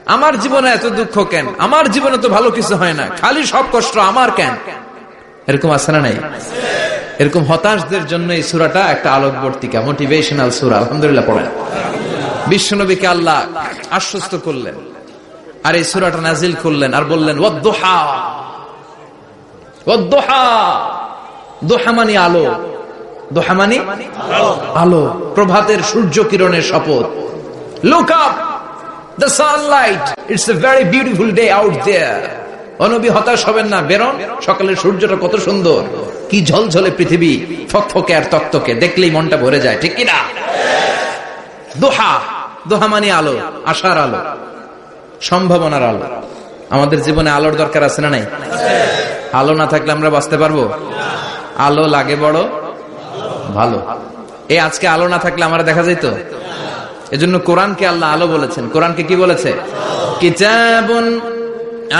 আমার জীবনে এত দুঃখ কেন, আমার জীবনে তো ভালো কিছু হয় না, খালি সব কষ্ট আমার কেন? এরকম আছে না নাই? এরকম হতাশদের জন্য এই সূরাটা একটা আলোকবর্তিকা, মোটিভেশনাল সূরা। আলহামদুলিল্লাহ পড়েন। বিশ্বনবীকে আল্লাহ আশ্বস্ত করলেন, আর এই সূরাটা নাজিল করলেন, আর বললেন ওয়াদ-দুহা। ওয়াদ-দুহা, দুহা মানে আলো, দুহা মানে আলো, প্রভাতের সূর্য কিরণের শপথ। Look up, the sunlight, it's a very beautiful day out there. ও নবী, হতাশ হবেন না, বেরোন, সকালের সূর্যটা কত সুন্দর, কি ঝলঝলে পৃথিবী, ফকফকে আর তকতকে, দেখলেই মনটা ভরে যায়, ঠিক কি না? দুহা, দুহা মানে আলো, আশার আলো, সম্ভাবনার আলো। আমাদের জীবনে আলোর দরকার আছে না নাই? আলো না থাকলে আমরা বাঁচতে পারবো? আলো লাগে বড় ভালো। এই আজকে আলো না থাকলে আমরা দেখা যেত। এজন্য কোরআনকে আল্লাহ আলো বলেছেন। কোরআনকে কি বলেছে? কিতাবুন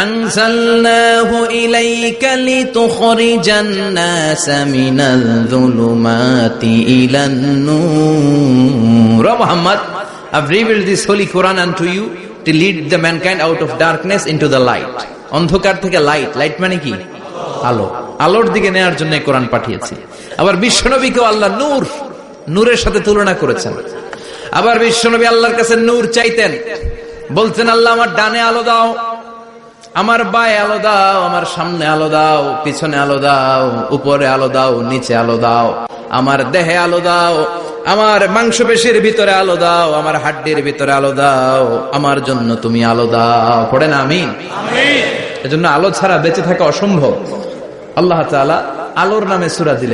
আনজালনাহু ইলাইকা লিতুখরিজান নাসা মিনাল যুলুমাতি ইলান নূর। ও Muhammad, I've revealed this holy Quran unto you to lead the mankind out of darkness into the light. অন্ধকার থেকে লাইট, লাইট মানে কি? আলো, আলোর দিকে নেয়ার জন্য কোরআন পাঠিয়েছি। আবার বিশ্বনবীকেও আল্লাহ নূর, নূরের সাথে তুলনা করেছেন। আবার বিশ্বনবী আল্লাহর কাছে নূর চাইতেন, বলতেন আল্লাহ আমার ডানে আলো দাও, আমার বায়ে আলো দাও, আমার সামনে আলো দাও, পিছনে আলো দাও, উপরে আলো দাও, নিচে আলো দাও, আমার দেহে আলো দাও, আমার মাংসপেশির ভিতরে আলো দাও, আমার হাড্ডির ভিতরে আলো দাও, আমার জন্য তুমি আলো দাও। পড়ে না আমিন? এজন্য আলো ছাড়া বেঁচে থাকা অসম্ভব। আল্লাহ তাআলা আলোর নামে সূরা দিলেন।